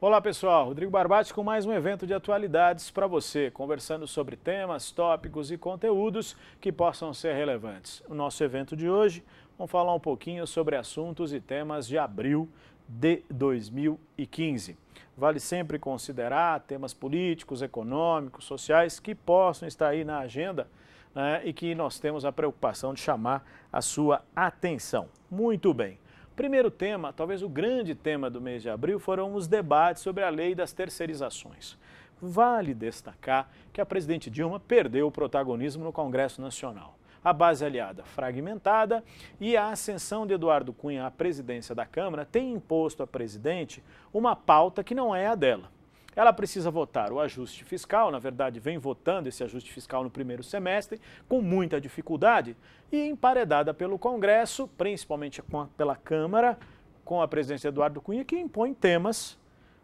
Olá pessoal, Rodrigo Barbati com mais um evento de atualidades para você, conversando sobre temas, tópicos e conteúdos que possam ser relevantes. O nosso evento de hoje, vamos falar um pouquinho sobre assuntos e temas de abril de 2015. Vale sempre considerar temas políticos, econômicos, sociais que possam estar aí na agenda, né, e que nós temos a preocupação de chamar a sua atenção. Muito bem. Primeiro tema, talvez o grande tema do mês de abril, foram os debates sobre a lei das terceirizações. Vale destacar que a presidente Dilma perdeu o protagonismo no Congresso Nacional. A base aliada fragmentada e a ascensão de Eduardo Cunha à presidência da Câmara tem imposto à presidente uma pauta que não é a dela. Ela precisa votar o ajuste fiscal, na verdade vem votando esse ajuste fiscal no primeiro semestre, com muita dificuldade, e emparedada pelo Congresso, principalmente pela Câmara, com a presidência de Eduardo Cunha, que impõe temas,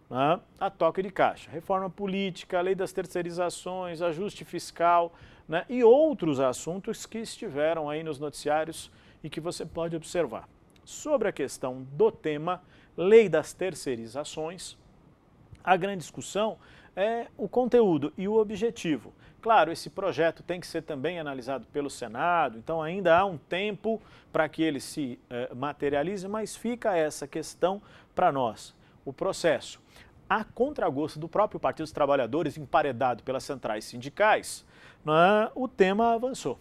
né, a toque de caixa. Reforma política, lei das terceirizações, ajuste fiscal, né, e outros assuntos que estiveram aí nos noticiários e que você pode observar. Sobre a questão do tema, lei das terceirizações, a grande discussão é o conteúdo e o objetivo. Claro, esse projeto tem que ser também analisado pelo Senado, então ainda há um tempo para que ele se materialize, mas fica essa questão para nós. O processo, a contragosto do próprio Partido dos Trabalhadores, emparedado pelas centrais sindicais, né, o tema avançou.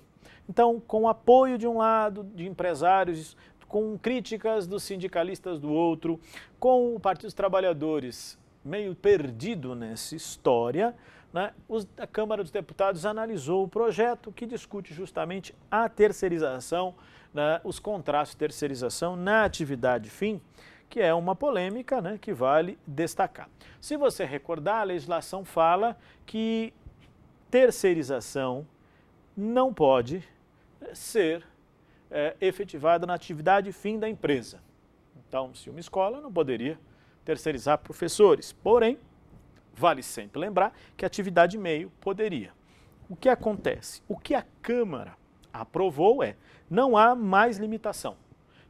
Então, com o apoio de um lado, de empresários, com críticas dos sindicalistas do outro, com o Partido dos Trabalhadores meio perdido nessa história, né, a Câmara dos Deputados analisou o projeto que discute justamente a terceirização, né, os contratos de terceirização na atividade fim, que é uma polêmica, né, que vale destacar. Se você recordar, a legislação fala que terceirização não pode ser efetivada na atividade fim da empresa. Então, se uma escola não poderia terceirizar professores, porém, vale sempre lembrar que a atividade meio poderia. O que acontece? O que a Câmara aprovou não há mais limitação.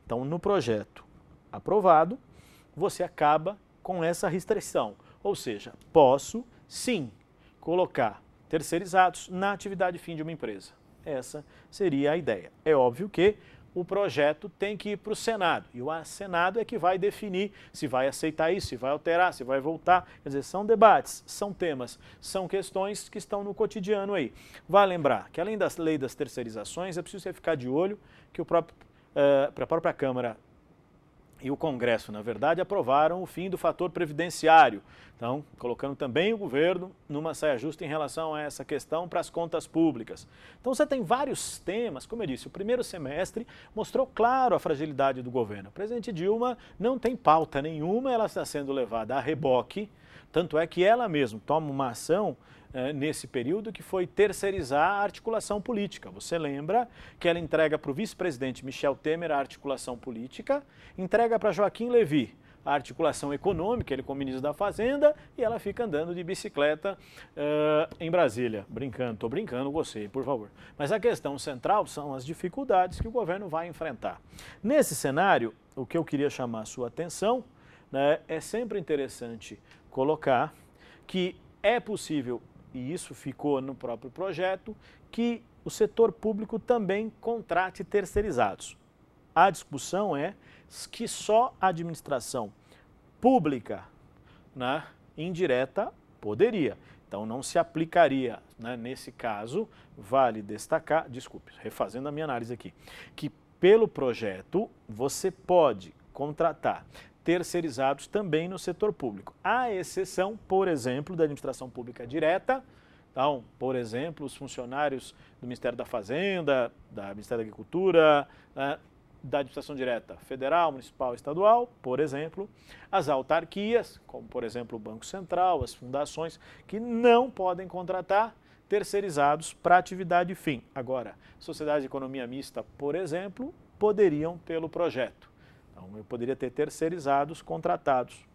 Então, no projeto aprovado, você acaba com essa restrição, ou seja, posso sim colocar terceirizados na atividade fim de uma empresa. Essa seria a ideia. É óbvio que o projeto tem que ir para o Senado, e o Senado é que vai definir se vai aceitar isso, se vai alterar, se vai voltar. Quer dizer, são debates, são temas, são questões que estão no cotidiano aí. Vale lembrar que além da lei das terceirizações, é preciso você ficar de olho que a própria Câmara e o Congresso, na verdade, aprovaram o fim do fator previdenciário. Então, colocando também o governo numa saia justa em relação a essa questão para as contas públicas. Então, você tem vários temas, como eu disse, o primeiro semestre mostrou claro a fragilidade do governo. A presidente Dilma não tem pauta nenhuma, ela está sendo levada a reboque, tanto é que ela mesma toma uma ação nesse período que foi terceirizar a articulação política. Você lembra que ela entrega para o vice-presidente Michel Temer a articulação política, entrega para Joaquim Levy a articulação econômica, ele como ministro da Fazenda, e ela fica andando de bicicleta em Brasília. Brincando, estou brincando com você, por favor. Mas a questão central são as dificuldades que o governo vai enfrentar. Nesse cenário, o que eu queria chamar a sua atenção, né, é sempre interessante colocar que é possível, e isso ficou no próprio projeto, que o setor público também contrate terceirizados. A discussão é que só a administração pública, né, indireta poderia. Então não se aplicaria, né, nesse caso, vale destacar, desculpe, refazendo a minha análise aqui, que pelo projeto você pode contratar terceirizados também no setor público. À exceção, por exemplo, da administração pública direta. Então, por exemplo, os funcionários do Ministério da Fazenda, do Ministério da Agricultura, da administração direta federal, municipal, estadual, por exemplo, as autarquias, como por exemplo o Banco Central, as fundações, que não podem contratar terceirizados para atividade fim. Agora, sociedades de economia mista, por exemplo, poderiam pelo projeto. Então, eu poderia ter terceirizados contratados,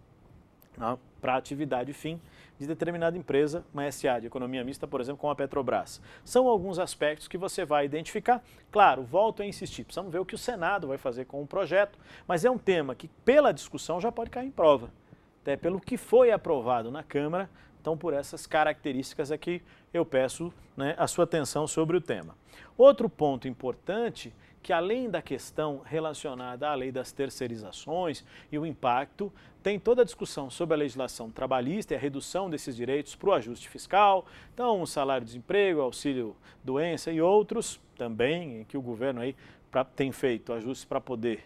né, para atividade fim de determinada empresa, uma SA de economia mista, por exemplo, como a Petrobras. São alguns aspectos que você vai identificar. Claro, volto a insistir, precisamos ver o que o Senado vai fazer com o projeto, mas é um tema que, pela discussão, já pode cair em prova. até pelo que foi aprovado na Câmara. Então, por essas características aqui, eu peço, né, a sua atenção sobre o tema. Outro ponto importante, que além da questão relacionada à lei das terceirizações e o impacto, tem toda a discussão sobre a legislação trabalhista e a redução desses direitos para o ajuste fiscal, então o salário-desemprego, auxílio-doença e outros também, em que o governo aí tem feito ajustes para poder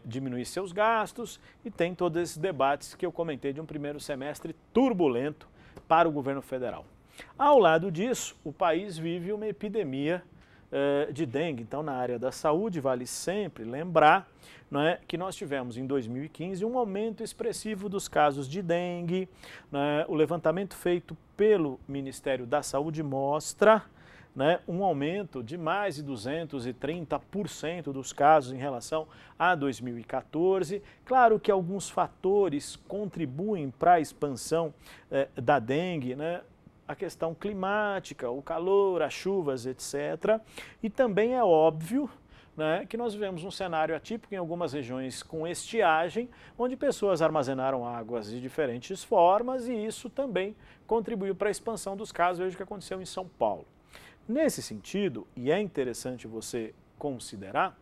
diminuir seus gastos, e tem todos esses debates que eu comentei de um primeiro semestre turbulento para o governo federal. Ao lado disso, o país vive uma epidemia de dengue. Então, na área da saúde, vale sempre lembrar, não é, que nós tivemos em 2015 um aumento expressivo dos casos de dengue. Né? O levantamento feito pelo Ministério da Saúde mostra, né, um aumento de mais de 230% dos casos em relação a 2014. Claro que alguns fatores contribuem para a expansão da dengue, né? A questão climática, o calor, as chuvas, etc. E também é óbvio, né, que nós vivemos um cenário atípico em algumas regiões com estiagem, onde pessoas armazenaram águas de diferentes formas, e isso também contribuiu para a expansão dos casos. Veja o que aconteceu em São Paulo. Nesse sentido, e é interessante você considerar,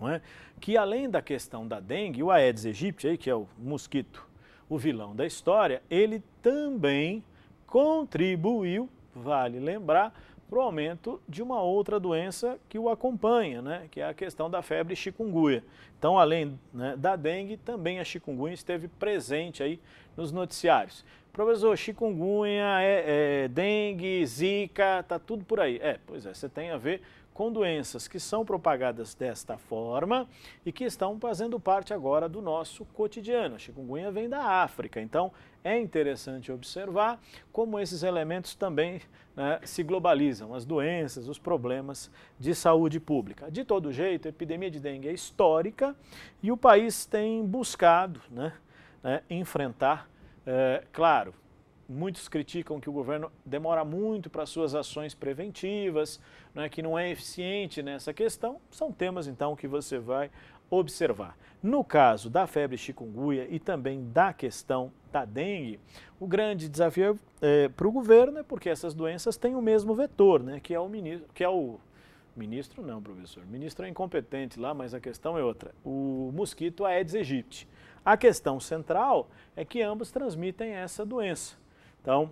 não é, que além da questão da dengue, o Aedes aegypti, que é o mosquito, o vilão da história, ele também contribuiu, vale lembrar, para o aumento de uma outra doença que o acompanha, né, que é a questão da febre chikungunya. Então, além, né, da dengue, também a chikungunya esteve presente aí nos noticiários. Professor, chikungunya, dengue, zika, tá tudo por aí. Pois é, você tem a ver com doenças que são propagadas desta forma e que estão fazendo parte agora do nosso cotidiano. A chikungunya vem da África, então é interessante observar como esses elementos também, né, se globalizam, as doenças, os problemas de saúde pública. De todo jeito, a epidemia de dengue é histórica e o país tem buscado, né, enfrentar. Claro, muitos criticam que o governo demora muito para suas ações preventivas, né, que não é eficiente nessa questão. São temas, então, que você vai observar. No caso da febre chikungunya e também da questão da dengue, o grande desafio para o governo é porque essas doenças têm o mesmo vetor, né, que é o ministro, não, professor. O ministro é incompetente lá, mas a questão é outra. O mosquito Aedes aegypti. A questão central é que ambos transmitem essa doença. Então,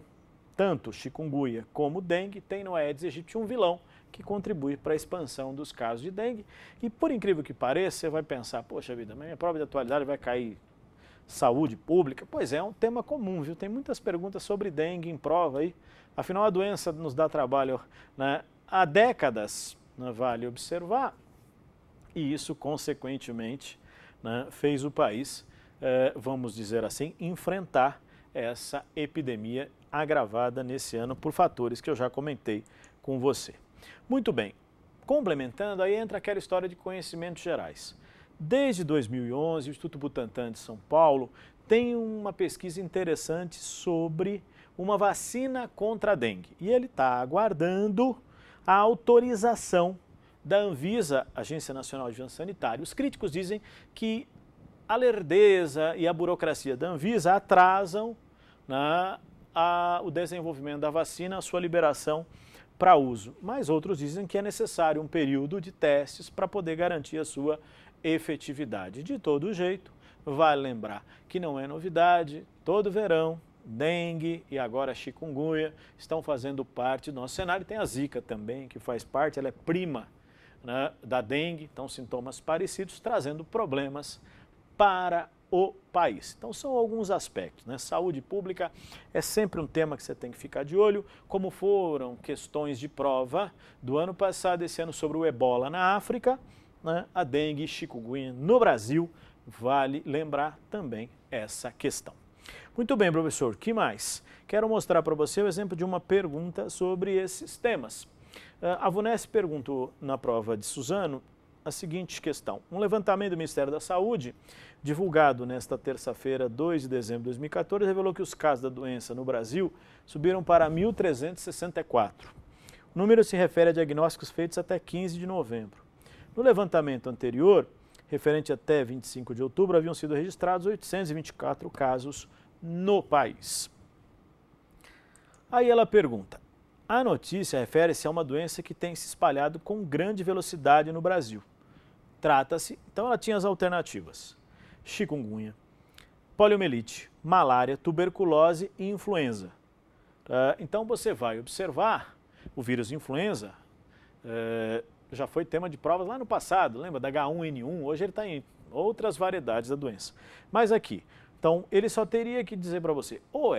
tanto chikungunya como dengue tem no Aedes aegypti um vilão que contribui para a expansão dos casos de dengue. E por incrível que pareça, você vai pensar, poxa vida, mas minha prova de atualidade vai cair saúde pública? Pois é um tema comum, viu? Tem muitas perguntas sobre dengue em prova aí. Afinal, a doença nos dá trabalho, né, há décadas, né, vale observar. E isso, consequentemente, né, fez o país, vamos dizer assim, enfrentar essa epidemia agravada nesse ano por fatores que eu já comentei com você. Muito bem, complementando, aí entra aquela história de conhecimentos gerais. Desde 2011, o Instituto Butantan de São Paulo tem uma pesquisa interessante sobre uma vacina contra a dengue. E ele está aguardando a autorização da Anvisa, Agência Nacional de Vigilância Sanitária. Os críticos dizem que a lerdeza e a burocracia da Anvisa atrasam, né, o desenvolvimento da vacina, a sua liberação para uso. Mas outros dizem que é necessário um período de testes para poder garantir a sua efetividade. De todo jeito, vale lembrar que não é novidade, todo verão, dengue e agora chikungunya estão fazendo parte do nosso cenário. Tem a zika também, que faz parte, ela é prima, né, da dengue, então sintomas parecidos, trazendo problemas para o país. Então são alguns aspectos, né? Saúde pública é sempre um tema que você tem que ficar de olho, como foram questões de prova do ano passado, esse ano sobre o ebola na África, né? A dengue e chikungunya no Brasil, vale lembrar também essa questão. Muito bem, professor, que mais? Quero mostrar para você o exemplo de uma pergunta sobre esses temas. A VUNESP perguntou na prova de Suzano a seguinte questão. Um levantamento do Ministério da Saúde, divulgado nesta terça-feira, 2 de dezembro de 2014, revelou que os casos da doença no Brasil subiram para 1.364. O número se refere a diagnósticos feitos até 15 de novembro. No levantamento anterior, Referente até 25 de outubro, haviam sido registrados 824 casos no país. Aí ela pergunta, a notícia refere-se a uma doença que tem se espalhado com grande velocidade no Brasil. Trata-se, então ela tinha as alternativas, chikungunya, poliomielite, malária, tuberculose e influenza. Então você vai observar o vírus influenza, já foi tema de provas lá no passado, lembra da H1N1, hoje ele está em outras variedades da doença. Mas aqui, então ele só teria que dizer para você, ou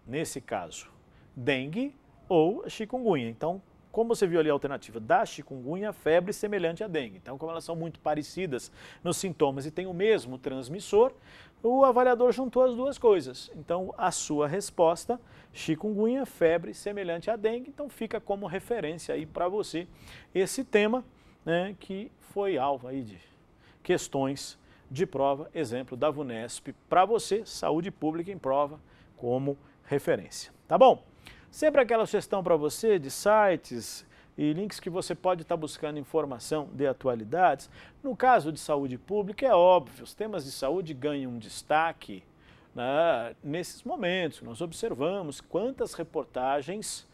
nesse caso, dengue ou chikungunya. Então, como você viu ali a alternativa da chikungunya, febre semelhante à dengue. Então, como elas são muito parecidas nos sintomas e têm o mesmo transmissor, o avaliador juntou as duas coisas. Então, a sua resposta, chikungunya, febre semelhante à dengue, então fica como referência aí para você esse tema, né, que foi alvo aí de questões de prova, exemplo da VUNESP, para você, saúde pública em prova, como referência. Tá bom? Sempre aquela sugestão para você de sites e links que você pode estar buscando informação de atualidades. No caso de saúde pública, é óbvio, os temas de saúde ganham destaque, né, nesses momentos. Nós observamos quantas reportagens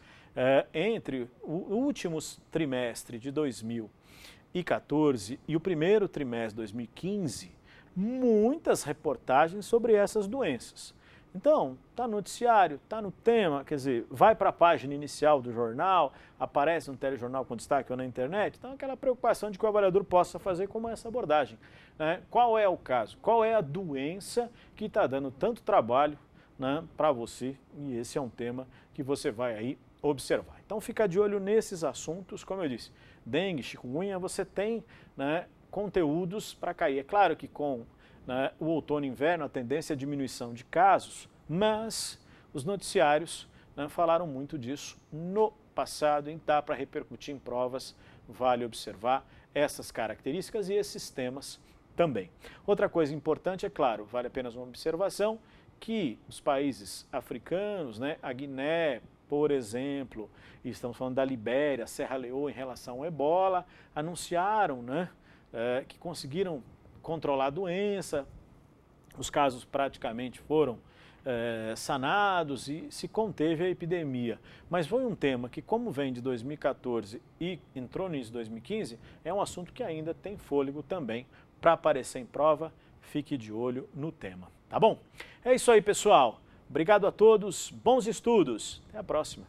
entre o último trimestre de 2014 e o primeiro trimestre de 2015, muitas reportagens sobre essas doenças. Então, está no noticiário, está no tema, quer dizer, vai para a página inicial do jornal, aparece no telejornal com destaque ou na internet, então aquela preocupação de que o avaliador possa fazer como essa abordagem, né? Qual é o caso? Qual é a doença que está dando tanto trabalho, né, para você? E esse é um tema que você vai aí observar. Então fica de olho nesses assuntos, como eu disse, dengue, chikungunya, você tem, né, conteúdos para cair. É claro que com o outono e inverno, a tendência é a diminuição de casos, mas os noticiários, né, falaram muito disso no passado, então dá para repercutir em provas, vale observar essas características e esses temas também. Outra coisa importante, é claro, vale apenas uma observação, que os países africanos, né, a Guiné, por exemplo, e estamos falando da Libéria, Serra Leoa em relação ao ebola, anunciaram, né, que conseguiram controlar a doença, os casos praticamente foram sanados e se conteve a epidemia. Mas foi um tema que, como vem de 2014 e entrou no início de 2015, é um assunto que ainda tem fôlego também para aparecer em prova. Fique de olho no tema, tá bom? É isso aí, pessoal. Obrigado a todos, bons estudos. Até a próxima.